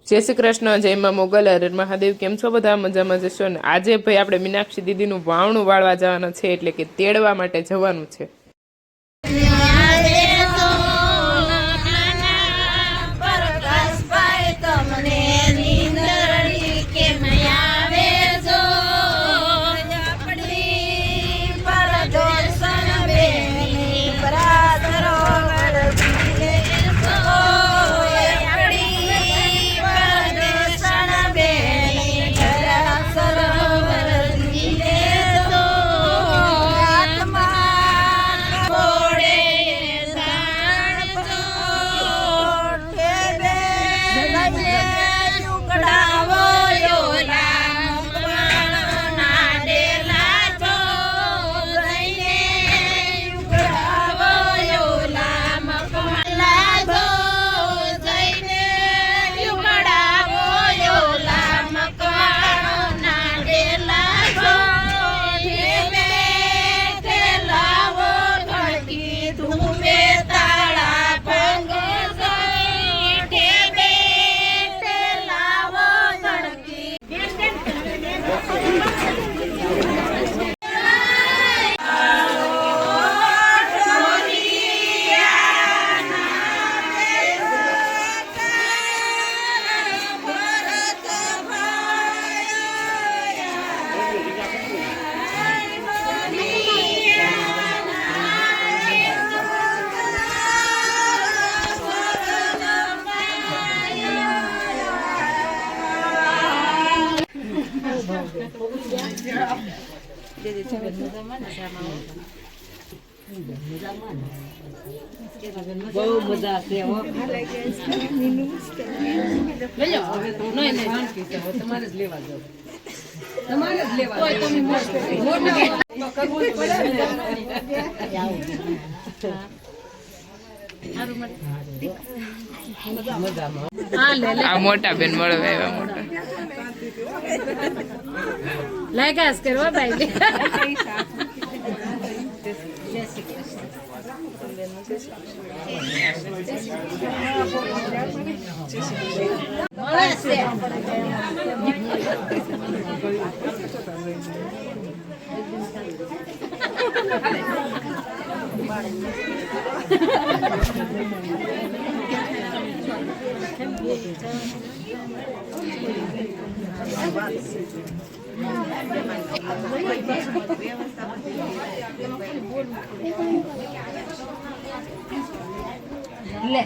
जय श्री कृष्ण, जय मां मोगल, हर महादेव। केम छो बधा? मजामां जशो ने? आजे भाई आपणे मीनाक्षी दीदीनुं वावणुं वाळवा जवानुं छे, एटले के तेड़वा माटे जवानुं छे। બહુ મજા છે હો. લઈ જાઓ હવે તો નહીં તમારે જ લેવા જાવ. તમારે જ લેવા કોઈ તમે મોટા કરવું પડે. આ મોટા બેન મળવા આવ્યા. મોટા લાગાસ કરવા ભાઈ. લે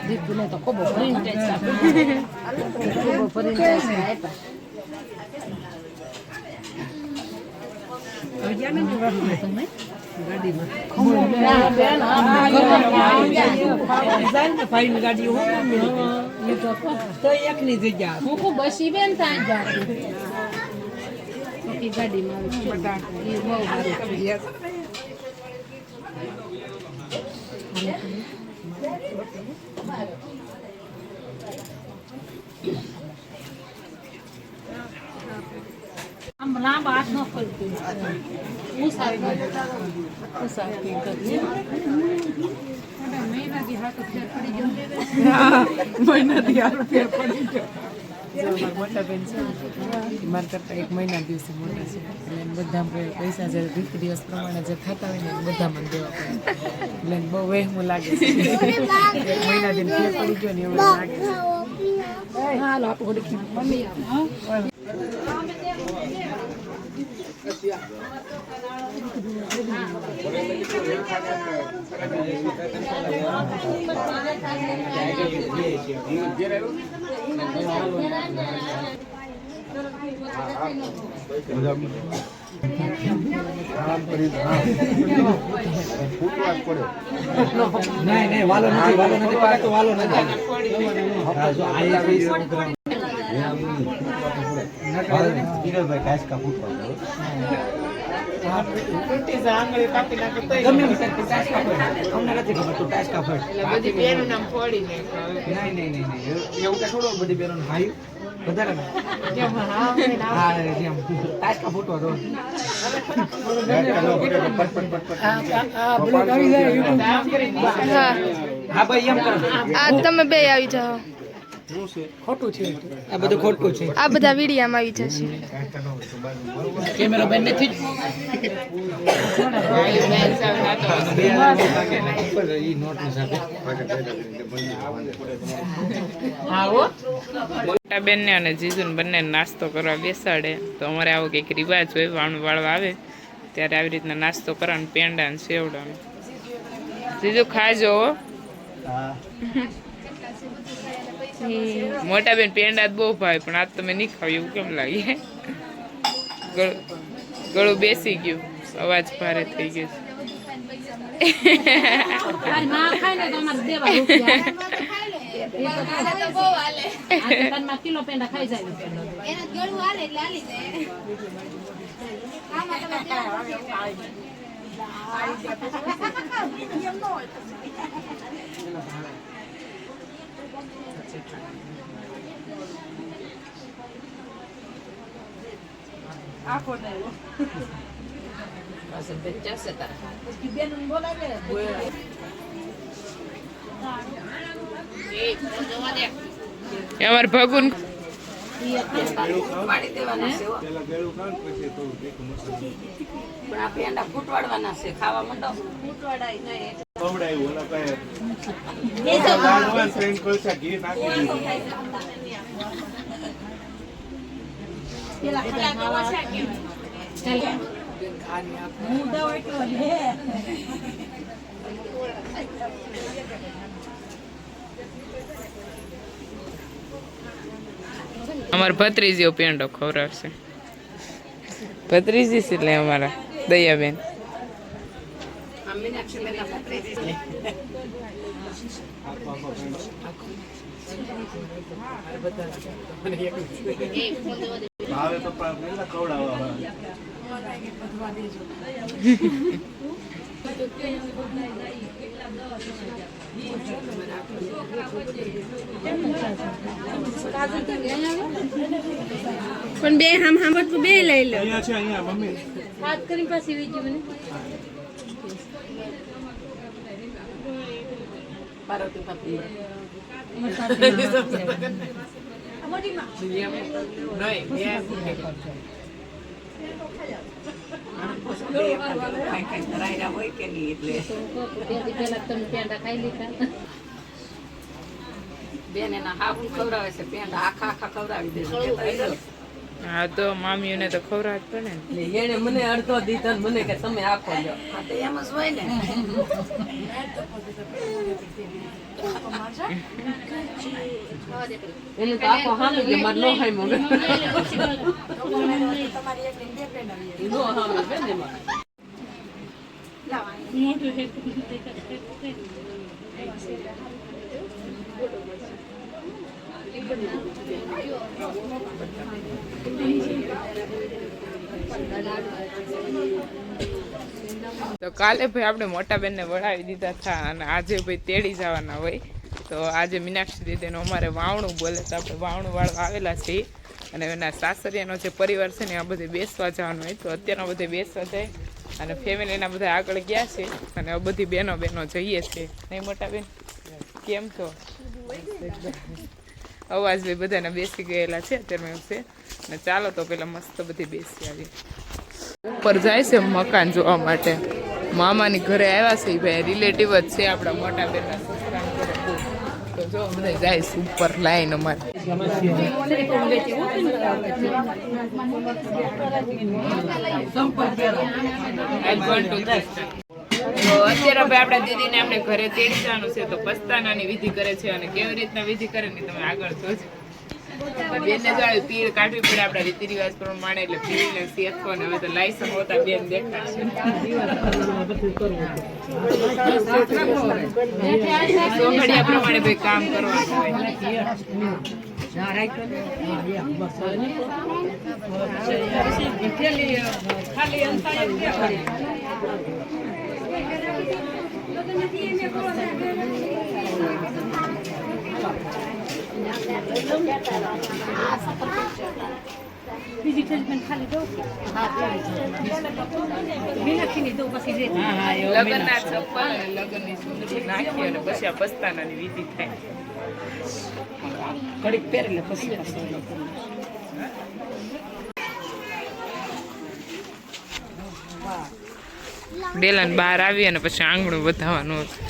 દીપુને તો ખૂબ ફરીને એકની જગ્યા હું બસી બેન ત્યાં ગાડીમાં આમ લાંબ હાથ ન ફરતી મહિનાથી હાથ ફેર પડી ગયો. મહિનાથી હાથ ફેર પડી ગયો. મોટા બેન છે મારા કરતા 1 મહિના દિવસે મોટા છે, એટલે બધા પૈસા જે રીત દિવસ પ્રમાણે જે થતા હોય ને બધામાં દેવા પડે, એટલે બહુ વહેમું લાગે છે. 1 મહિનાથી ફેર પડી ગયો ને એવું લાગે છે. હાલો આપણે મમ્મી नहीं वालो नहीं पाए तो वालो नहीं भाई कैश का फूट તૂટી જાય આંગળી કાપી નાખે તોય ગમે એમ સાહેબ, તું ટાસ્ક કાપડ. અમને નથી ખબર તું ટાસ્ક કાપડ. એટલે બધી બેનું નામ ફોડી નાખ્યું નહીં. એવું કાંઈ થોડું બધી બેરોનું ભાઈ વધારે ને. કેમ હા અમે ના હા, જેમ ટાસ્ક ફૂટવા દો. કામ કરી હા હા ભાઈ એમ કરો. આ તમે બે આવી જાઓ ખોટું છે આ બધું ખોટું છે. આ બધા વિડીયામાં આવી જશે કેમેરો બેન નથી જ. ભાઈ બેન સાહેબ નાતો ઈ નોટની સાથે. આવો મોટા બેનને અને જીજુને બંને નાસ્તો કરવા બેસાડે તો અમારે આવો કંઈક રિવાજ હોય વાણું વાળવા આવે ત્યારે આવી રીતના નાસ્તો કરવાનો પેંડા ને સેવડાનો જીજુ ખાજો હો. મોટા બેન પેંડા જ બહુ ભાવે પણ આજ તમે નહીં ખાવ એવું કેમ લાગે ગળું બેસી ગયું અવાજ ભારે થઈ ગયો કિલો પેંડા ખાઈ જાય અમારે ભગુન ફૂટવાડવાના છે ખાવા માંડો અમારે ભત્રીજીઓ પેંડો ખવડાવશે ભત્રીજી છે એટલે અમારા દયાબેન પણ બે હામ બે લઈ લો વાત કરી પાછી વીજી મને પેંડા ખાઈ લીધા બેન એના હાબુ ખવડાવે છે પેંડા આખા ખવડાવી દેજો હા તો મામીઓને તો ખવડાવ જ પડે ને એને મને અડધો દીધો મને કે તમે આપો લ્યો હા તો એમ જ હોય ને એને તો આખો હામે કે માર નો હાઈ મોગે નો હામે બેન એમાં તો કાલે ભાઈ આપણે મોટા બેનને વળાવી દીધા હતા અને આજે ભાઈ તેડી જવાના હોય તો આજે મીનાક્ષી દીદીનું અમારે વાવણું બોલે તો આપણે વાવણું વાળવા આવેલા છીએ અને એના સાસરિયાનો જે પરિવાર છે ને આ બધે બેસવા જવાનું હોય તો અત્યારના બધે બેસવા જાય અને ફેમિલીના બધા આગળ ગયા છે અને આ બધી બહેનો જઈએ છીએ નહીં મોટા બેન કેમ છો અવાજ બી બધાને બેસી ગયેલા છે અત્યારે એવું છે અને ચાલો તો પેલા મસ્ત બધી બેસી આવી ઉપર જાય છે મકાન જોવા માટે મામાની ઘરે આવ્યા છે ભાઈ રિલેટિવ જ છે આપણા મોટા બેનના સસરાના ઘરે તો જો બધા જાય છે ઉપર લાઈન અમારે તો અત્યારે ભાઈ આપણા દીદીને આપણે ઘરે તેડી જવાનું છે તો પસ્તાનાની વિધિ કરે છે અને કેવી રીતના વિધિ કરે ને તમે આગળ જોજો બેનને જો આવી પીળ કાઢવી પડે આપણા રીતિ રિવાજ પ્રમાણે એટલે પીળ ને શેથો ને હવે તો લાયસન્સ હોતા બેન દેખાડશે સોઘડિયા પ્રમાણે ભાઈ કામ કરવાનું હોય ખાલી અંતર બીજી ટેલિફોન ખાલી દો મીનાક્ષીની દો પછી લગ્નના ચપ્પલ અને લગ્નની સુંદરી નાખી અને પછી આ પસ્તાનાની વિધિ થાય. ઘડીક પહેરી લે પછી ડેલાને બહાર આવી અને પછી આંગણું વધાવવાનું હતું.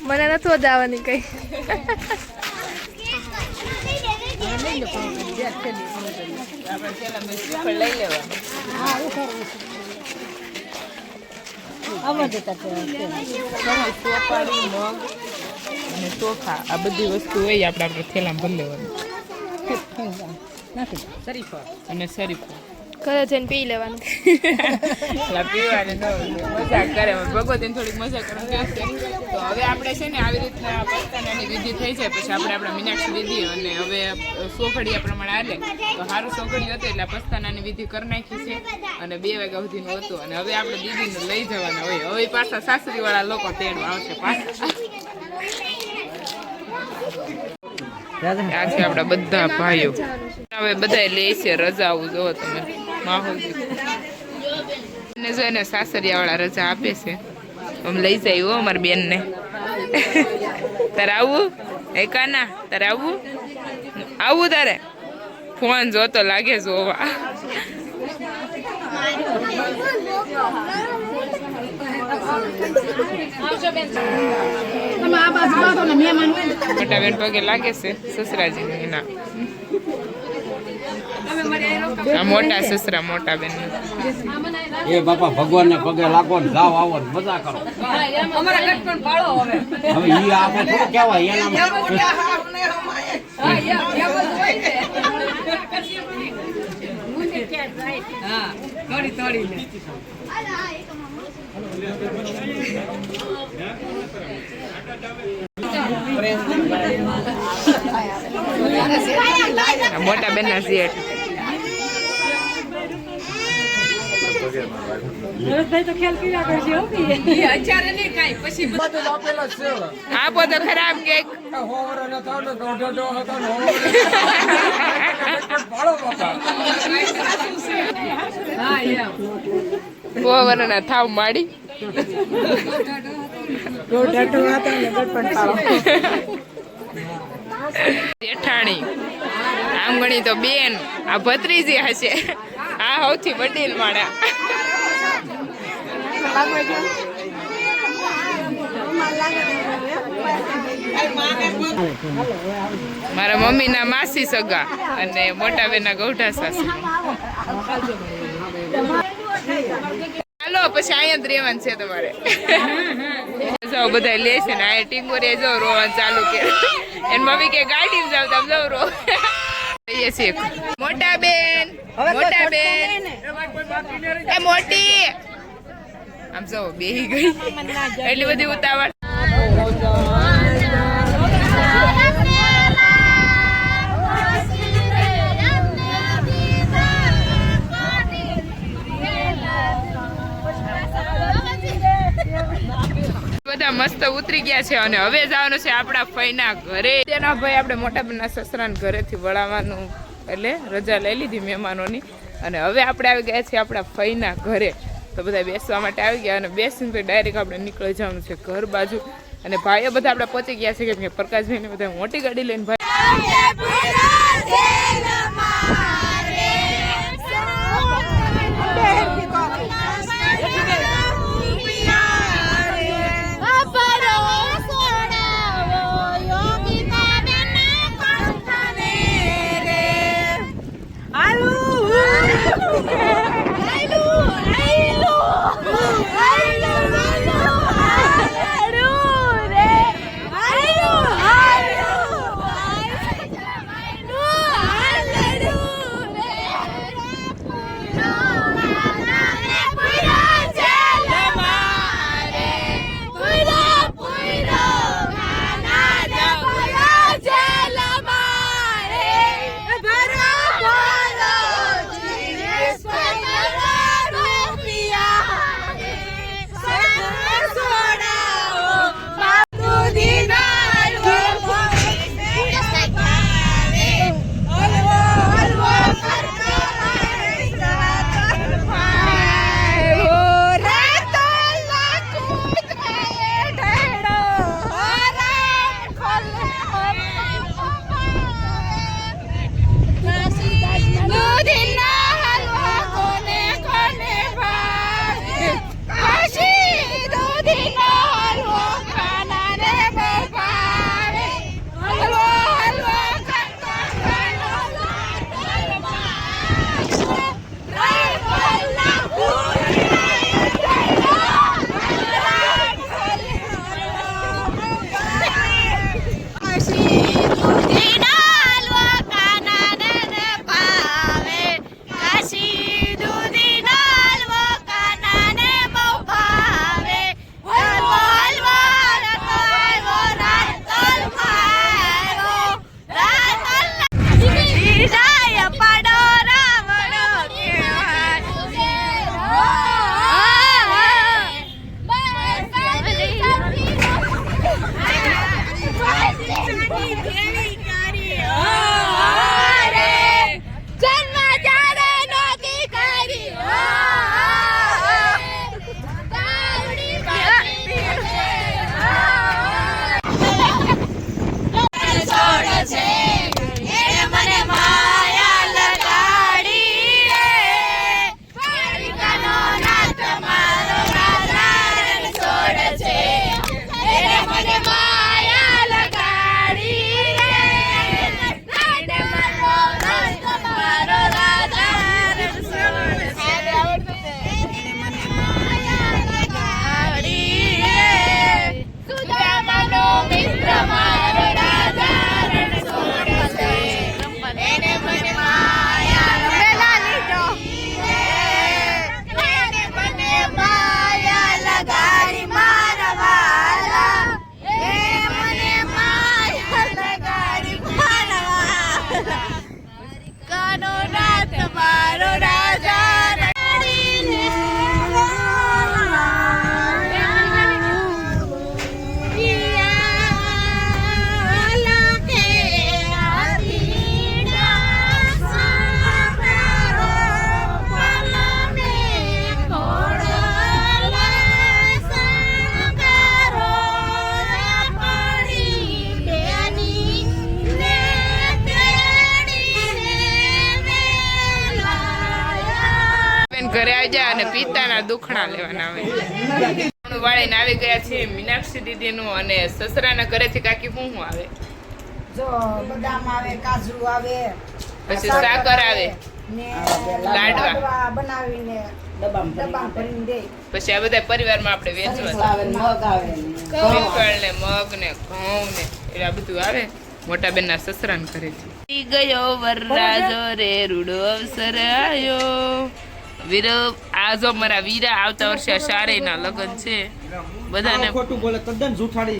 મને નથી મજા આવવાની કઈ. આપણે પેલા મેં શ્રીફળ લઈ લેવાનું. સોપારી, મગ અને ચોખા આ બધી વસ્તુ હોય આપણે થેલામાં ભરી લેવાનું. અને શરીફળ ઘરે જઈને પી લેવાનું. પીવાની મજાક કરે ભગવતીને થોડીક મજાક કરવાનું છે. તો હવે આપણે છે ને આવી રીતના પસ્તાનાની વિધિ થઈ જાય પછી આપણે આપણા મીનાક્ષી દીદી અને હવે સોઘડિયા પ્રમાણે હાલે તો સારું સોઘડિયું હતું એટલે પસ્તાનાની વિધિ કરી નાખી છે અને 2 વાગ્યા સુધીનું હતું અને હવે આપણે દીદીને લઈ જવાના હોય. હવે પાછા સાસરી વાળા લોકો તેડવા આવશે પાછા. આ છે આપણા બધા ભાઈઓ હવે બધા લે છે રજા. આવું જોવો તમે માહોલ ને જોઈને સાસરિયા વાળા રજા આપે છે. અમે લઈ જાય હો અમારી બેનને. તારે આવું એ કાના તારે આવું તારે ફોન જોતો લાગે જોવા. મોટા બેન પગે લાગે છે સસરાજી એના. આ મોટા સસરા મોટા બેન એ બાપા ભગવાન ને પગે લાગો ને જાવ આવો ને મજા કરો. અમારા ઘર પણ પાળો હવે હવે ઈ આપણે શું કહેવાય એના હા તોડી તોડી લે. મોટા બેન ના જેઠ આપો તો ખરાબ કેક. ના થાવ માડી જેઠાણી આંગણી તો બેન આ ભત્રીજી હશે. આ સૌથી વડીલ માણા. મારા મમ્મી ના માસી સગા અને મોટા બેન ના ગૌઢા સાસુ. હાલો પછી અહીંયા જ રહેવાનું છે તમારે. જાઓ બધા લે છે ને આ ટીંગોરે જાઓ રોવાનું ચાલુ કે એન મમ્મી કે ગાડી જાવ તમે જાવ રો. મોટા બેન એ મોટી આમ જાઓ બેહી ગઈ એટલી બધી ઉતાવળ. બધા મસ્ત ઉતરી ગયા છે અને હવે જવાનું છે આપણા ફઈના ઘરે. તેના ભાઈ આપણે મોટા બેનના સસરાના ઘરેથી વળાવવાનું એટલે રજા લઈ લીધી મહેમાનોની અને હવે આપણે આવી ગયા છીએ આપણા ફઈના ઘરે. તો બધા બેસવા માટે આવી ગયા અને બેસીને પછી ડાયરેક્ટ આપણે નીકળી જવાનું છે ઘર બાજુ. અને ભાઈઓ બધા આપણે પહોંચી ગયા છે કેમ કે પ્રકાશભાઈને બધા મોટી ગાડી લઈને ભાઈ ખાજા અને પિતાના દુખણા લેવાના હોય. વાળીને આવી ગયા છે મીનાક્ષી દીદીનું અને સસરાના ઘરેથી કાકી શું આવે? જો બદામ આવે, કાજુ આવે, પછી સાકર આવે, ને લાડવા. લાડવા બનાવીને ડબ્બામાં ભરીને દે. પછી આ બધા પરિવારમાં આપણે વેચવા શ્રીફળ ને મગ ને ઘઉં ને એ બધું આવે મોટા બેન ના સસરા ને ઘરેથી. ગયો વરરાજો રે રૂડો અવસર આયો વીરો. આ જો મારા વીરા આવતા વર્ષે શારે ના લગ્ન છે બધાને ખોટું બોલે તદ્દન જૂઠાડી